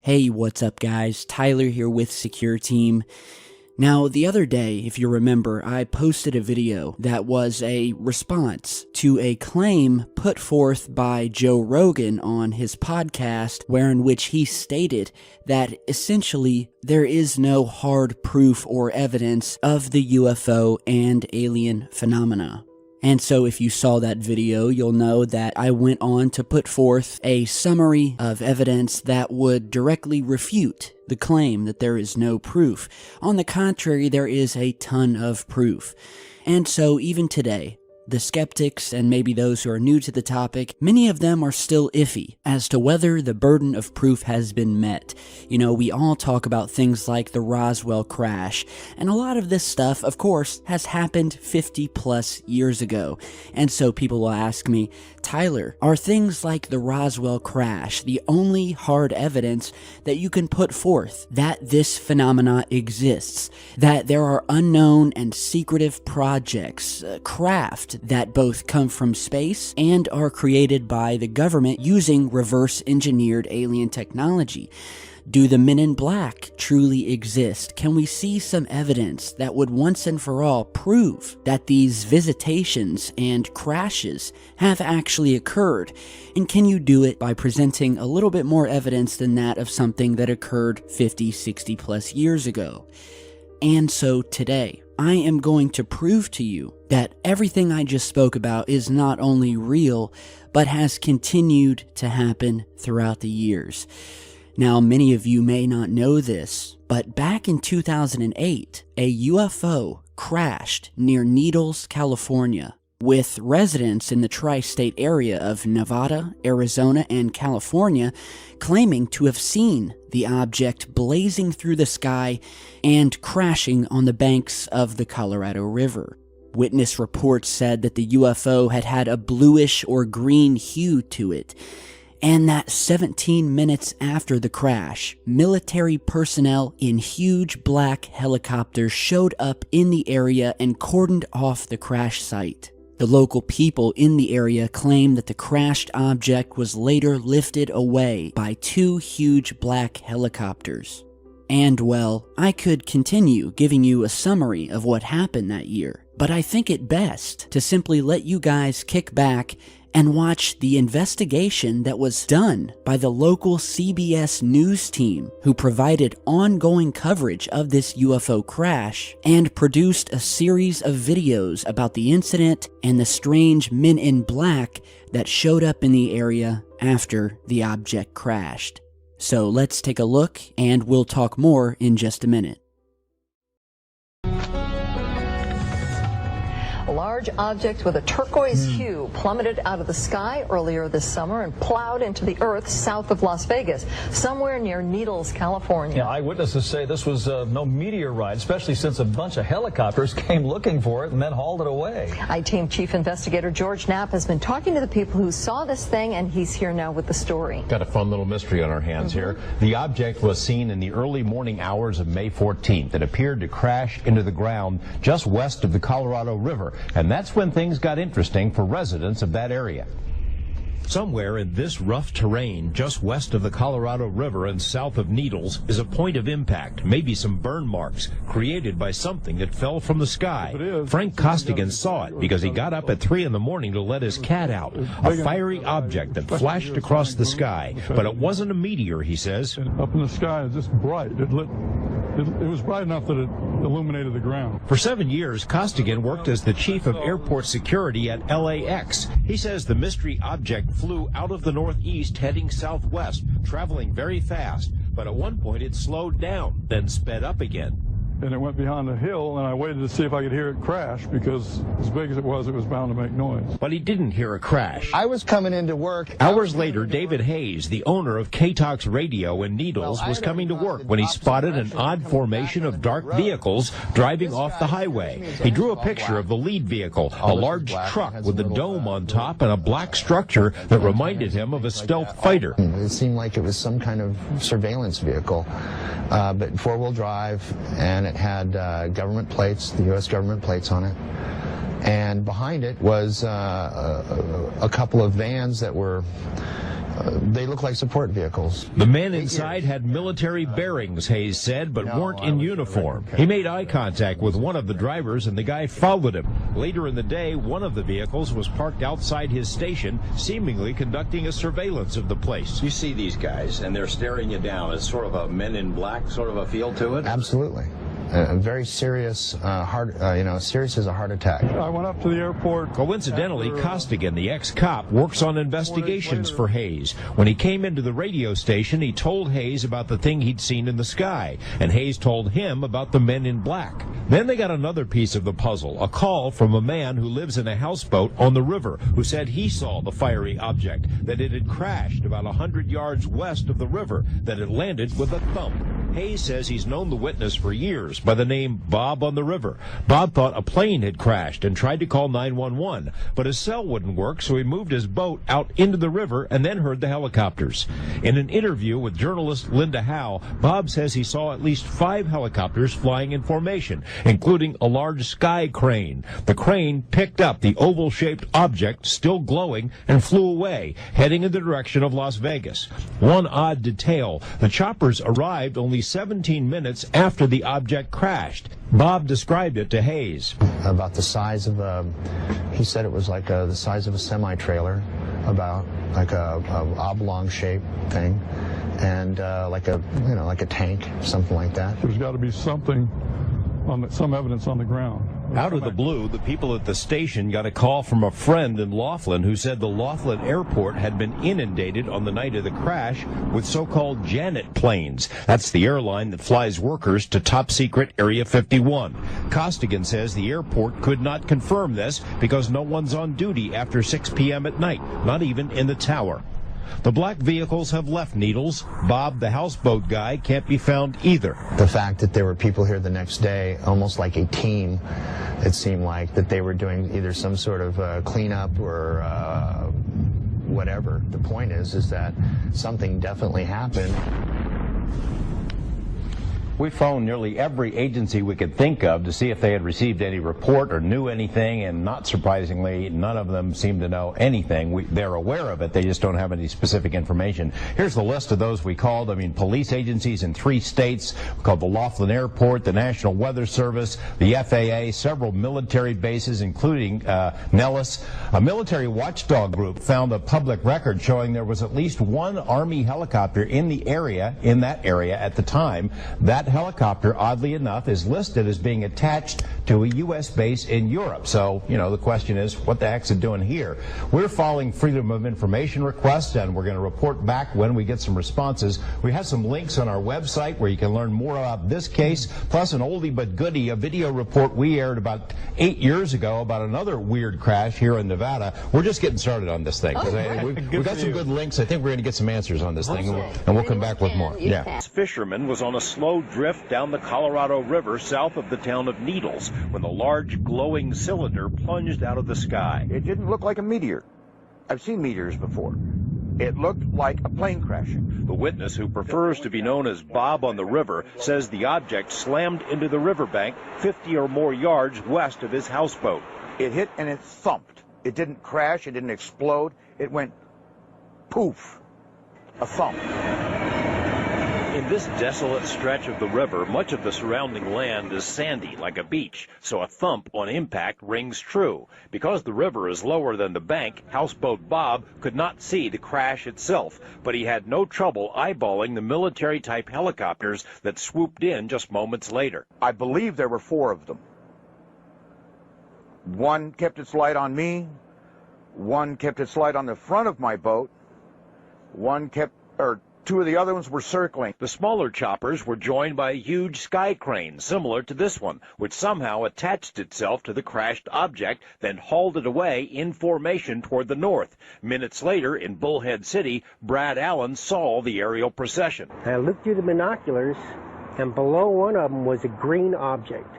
Hey, what's up guys? Tyler here with Secure Team. Now, the other day, if you remember, I posted a video that was a response to a claim put forth by Joe Rogan on his podcast, wherein which he stated that essentially there is no hard proof or evidence of the UFO and alien phenomena. And so if you saw that video, you'll know that I went on to put forth a summary of evidence that would directly refute the claim that there is no proof. On the contrary, there is a ton of proof. And so even today, the skeptics and maybe those who are new to the topic, many of them are still iffy as to whether the burden of proof has been met. You know, we all talk about things like the Roswell crash, and a lot of this stuff, of course, has happened 50 plus years ago. And so people will ask me, Tyler, are things like the Roswell crash the only hard evidence that you can put forth that this phenomena exists, that there are unknown and secretive projects, craft that both come from space and are created by the government using reverse-engineered alien technology? Do the Men in Black truly exist? Can we see some evidence that would once and for all prove that these visitations and crashes have actually occurred? And can you do it by presenting a little bit more evidence than that of something that occurred 50, 60 plus years ago? And so today, I am going to prove to you that everything I just spoke about is not only real, but has continued to happen throughout the years. Now, many of you may not know this, but back in 2008, a UFO crashed near Needles, California, with residents in the tri-state area of Nevada, Arizona, and California claiming to have seen the object blazing through the sky and crashing on the banks of the Colorado River. Witness reports said that the UFO had a bluish or green hue to it, and that 17 minutes after the crash, military personnel in huge black helicopters showed up in the area and cordoned off the crash site. The local people in the area claim that the crashed object was later lifted away by two huge black helicopters. And well, I could continue giving you a summary of what happened that year, but I think it best to simply let you guys kick back and watch the investigation that was done by the local CBS News team, who provided ongoing coverage of this UFO crash and produced a series of videos about the incident and the strange men in black that showed up in the area after the object crashed. So let's take a look, and we'll talk more in just a minute. A large object with a turquoise hue plummeted out of the sky earlier this summer and plowed into the earth south of Las Vegas, somewhere near Needles, California. Yeah, eyewitnesses say this was no meteorite, especially since a bunch of helicopters came looking for it and then hauled it away. I-Team Chief Investigator George Knapp has been talking to the people who saw this thing, and he's here now with the story. Got a fun little mystery on our hands here. The object was seen in the early morning hours of May 14th. It appeared to crash into the ground just west of the Colorado River. And that's when things got interesting for residents of that area. Somewhere in this rough terrain, just west of the Colorado River and south of Needles, is a point of impact, maybe some burn marks, created by something that fell from the sky. Frank Costigan saw it because he got up at 3 in the morning to let his cat out. A fiery object that flashed across the sky, but it wasn't a meteor, he says. Up in the sky, it's just bright. It was bright enough that it illuminated the ground. For 7 years, Costigan worked as the chief of airport security at LAX. He says the mystery object flew out of the northeast heading southwest, traveling very fast, but at one point it slowed down, then sped up again. And it went behind a hill, and I waited to see if I could hear it crash, because as big as it was bound to make noise. But he didn't hear a crash. I was coming into work. Hours later, David Hayes, the owner of K-Talks Radio in Needles, was coming to work when he spotted an odd formation of dark vehicles driving off the highway. He drew a picture of the lead vehicle, a large truck with a dome on top and a black structure that reminded him of a stealth fighter. It seemed like it was some kind of surveillance vehicle, but four-wheel drive, and it had government plates, the U.S. government plates on it. And behind it was a couple of vans that were They look like support vehicles. The men inside had military bearings, Hayes said, but weren't in uniform. He made eye contact with one of the drivers, and the guy followed him. Later in the day, one of the vehicles was parked outside his station, seemingly conducting a surveillance of the place. You see these guys, and they're staring you down. It's sort of a Men in Black sort of a feel to it. Absolutely. Very serious, serious as a heart attack. I went up to the airport. Coincidentally, Costigan, the ex-cop, works on investigations for Hayes. When he came into the radio station, he told Hayes about the thing he'd seen in the sky, and Hayes told him about the Men in Black. Then they got another piece of the puzzle, a call from a man who lives in a houseboat on the river, who said he saw the fiery object, that it had crashed about 100 yards west of the river, that it landed with a thump. Hayes says he's known the witness for years by the name Bob on the River. Bob thought a plane had crashed and tried to call 911, but his cell wouldn't work, so he moved his boat out into the river and then heard the helicopters. In an interview with journalist Linda Howe, Bob says he saw at least 5 helicopters flying in formation, including a large sky crane. The crane picked up the oval-shaped object, still glowing, and flew away, heading in the direction of Las Vegas. One odd detail, the choppers arrived only 17 minutes after the object crashed. Bob described it to Hayes. About the size of he said it was like the size of a semi-trailer, about like a oblong-shaped thing, and like a tank, something like that. There's got to be something, some evidence on the ground. Out of the blue, the people at the station got a call from a friend in Laughlin who said the Laughlin airport had been inundated on the night of the crash with so-called Janet planes. That's the airline that flies workers to top-secret Area 51. Costigan says the airport could not confirm this because no one's on duty after 6 p.m. at night, not even in the tower. The black vehicles have left Needles. Bob, the houseboat guy, can't be found either. The fact that there were people here the next day, almost like a team, it seemed like, that they were doing either some sort of cleanup or whatever. The point is that something definitely happened. We phoned nearly every agency we could think of to see if they had received any report or knew anything, and not surprisingly, none of them seem to know anything. They're aware of it, they just don't have any specific information. Here's the list of those we called. Police agencies in 3 states. We called the Laughlin Airport, the National Weather Service, the FAA, several military bases, including Nellis. A military watchdog group found a public record showing there was at least 1 Army helicopter in that area at the time. That helicopter, oddly enough, is listed as being attached to a U.S. base in Europe. So, the question is, what the heck's it doing here? We're following Freedom of Information requests, and we're going to report back when we get some responses. We have some links on our website where you can learn more about this case, plus an oldie but goodie, a video report we aired about 8 years ago about another weird crash here in Nevada. We're just getting started on this thing. We've got some good links. I think we're going to get some answers on this thing, and we'll come back with more. Yeah. This fisherman was on a slow drift down the Colorado River south of the town of Needles when the large glowing cylinder plunged out of the sky. It didn't look like a meteor. I've seen meteors before. It looked like a plane crashing. The witness, who prefers to be known as Bob on the River, says the object slammed into the riverbank 50 or more yards west of his houseboat. It hit and it thumped. It didn't crash, it didn't explode. It went poof, a thump. In this desolate stretch of the river, much of the surrounding land is sandy, like a beach, so a thump on impact rings true. Because the river is lower than the bank, houseboat Bob could not see the crash itself, but he had no trouble eyeballing the military-type helicopters that swooped in just moments later. I believe there were 4 of them. One kept its light on me, one kept its light on the front of my boat, two of the other ones were circling. The smaller choppers were joined by a huge sky crane similar to this one, which somehow attached itself to the crashed object, then hauled it away in formation toward the north. Minutes later, in Bullhead City, Brad Allen saw the aerial procession. I looked through the binoculars, and below one of them was a green object.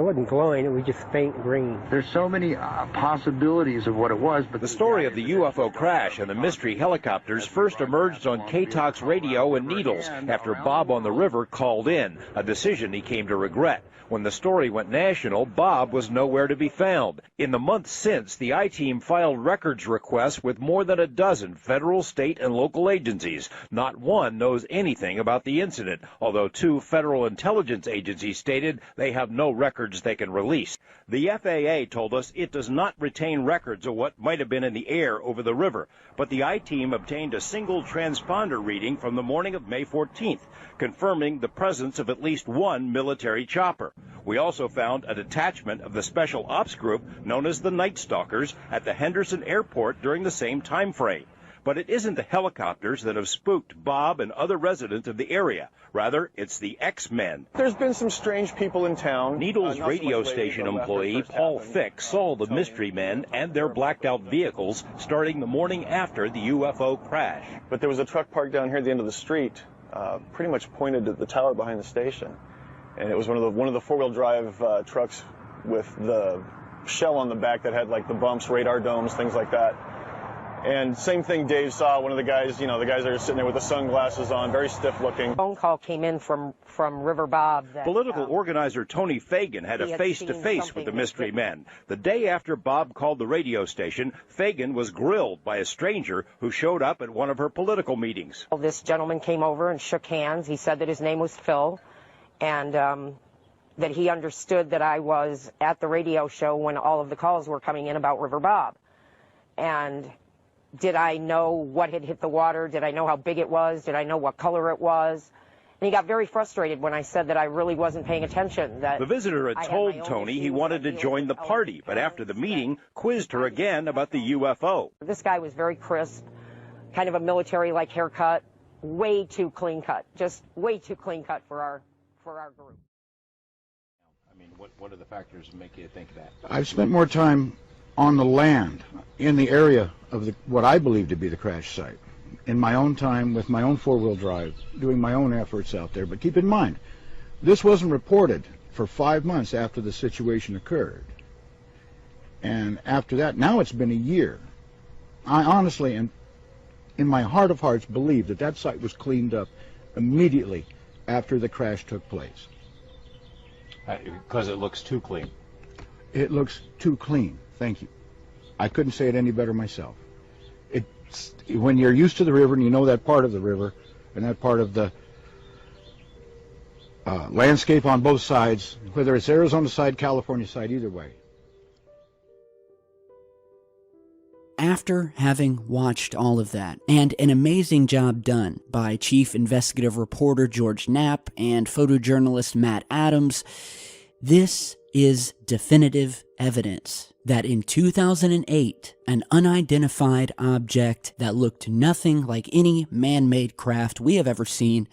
It wasn't glowing, it was just faint green. There's so many possibilities of what it was, but the story of the UFO crash and the mystery helicopters first emerged on K-Talk's radio in Needles after Bob on the river called in, a decision he came to regret. When the story went national, Bob was nowhere to be found. In the months since, the I-Team filed records requests with more than a dozen federal, state, and local agencies. Not one knows anything about the incident, although 2 federal intelligence agencies stated they have no records they can release. The FAA told us it does not retain records of what might have been in the air over the river, but the I-Team obtained a single transponder reading from the morning of May 14th, confirming the presence of at least one military chopper. We also found a detachment of the Special Ops Group known as the Night Stalkers at the Henderson Airport during the same time frame. But it isn't the helicopters that have spooked Bob and other residents of the area. Rather, it's the X-Men. There's been some strange people in town. Needles radio station employee Paul Fick saw the mystery men and their blacked-out vehicles starting the morning after the UFO crash. But there was a truck parked down here at the end of the street, pretty much pointed at the tower behind the station. And it was one of the four-wheel drive trucks with the shell on the back that had like the bumps, radar domes, things like that. And same thing Dave saw, one of the guys, the guys that are sitting there with the sunglasses on, very stiff looking. A phone call came in from River Bob. That, political organizer Tony Fagan had a face-to-face with the mystery men. The day after Bob called the radio station, Fagan was grilled by a stranger who showed up at one of her political meetings. This gentleman came over and shook hands. He said that his name was Phil, and that he understood that I was at the radio show when all of the calls were coming in about River Bob. And did I know what had hit the water? Did I know how big it was? Did I know what color it was? And he got very frustrated when I said that I really wasn't paying attention. That the visitor had told Tony he wanted to join the party, but after the meeting, quizzed her again about the UFO. This guy was very crisp, kind of a military-like haircut, way too clean cut, just way too clean cut for our group. I mean, what are the factors that make you think that? I've spent more time on the land, in the area of what I believe to be the crash site, in my own time with my own four-wheel drive, doing my own efforts out there. But keep in mind, this wasn't reported for 5 months after the situation occurred. And after that, now it's been a year. I honestly, and in my heart of hearts, believe that that site was cleaned up immediately after the crash took place. Because it looks too clean. It looks too clean. Thank you. I couldn't say it any better myself. It's, when you're used to the river and you know that part of the river and that part of the landscape on both sides, whether it's Arizona side, California side, either way. After having watched all of that, and an amazing job done by Chief Investigative Reporter George Knapp and photojournalist Matt Adams, this is definitive evidence that in 2008, an unidentified object that looked nothing like any man-made craft we have ever seen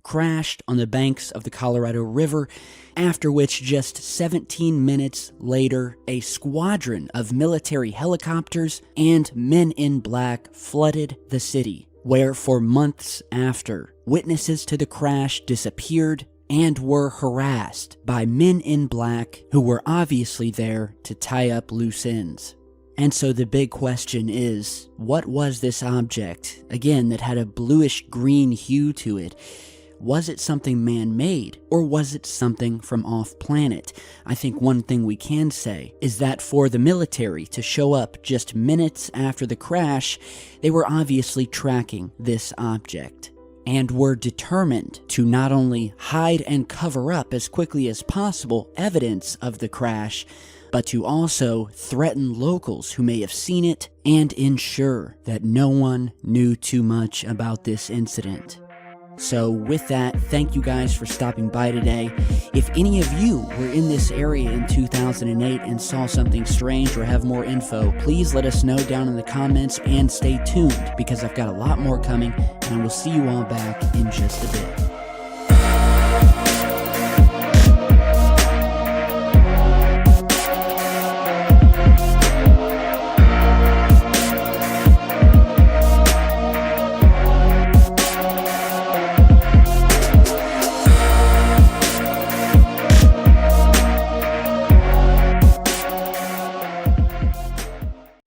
crashed on the banks of the Colorado River, after which just 17 minutes later, a squadron of military helicopters and men in black flooded the city, where for months after, witnesses to the crash disappeared and were harassed by men in black who were obviously there to tie up loose ends. And so the big question is, what was this object, again, that had a bluish-green hue to it? Was it something man-made, or was it something from off-planet? I think one thing we can say is that for the military to show up just minutes after the crash, they were obviously tracking this object, and were determined to not only hide and cover up as quickly as possible evidence of the crash, but to also threaten locals who may have seen it and ensure that no one knew too much about this incident. So with that, thank you guys for stopping by today. If any of you were in this area in 2008 and saw something strange or have more info, please let us know down in the comments and stay tuned because I've got a lot more coming, and we'll see you all back in just a bit.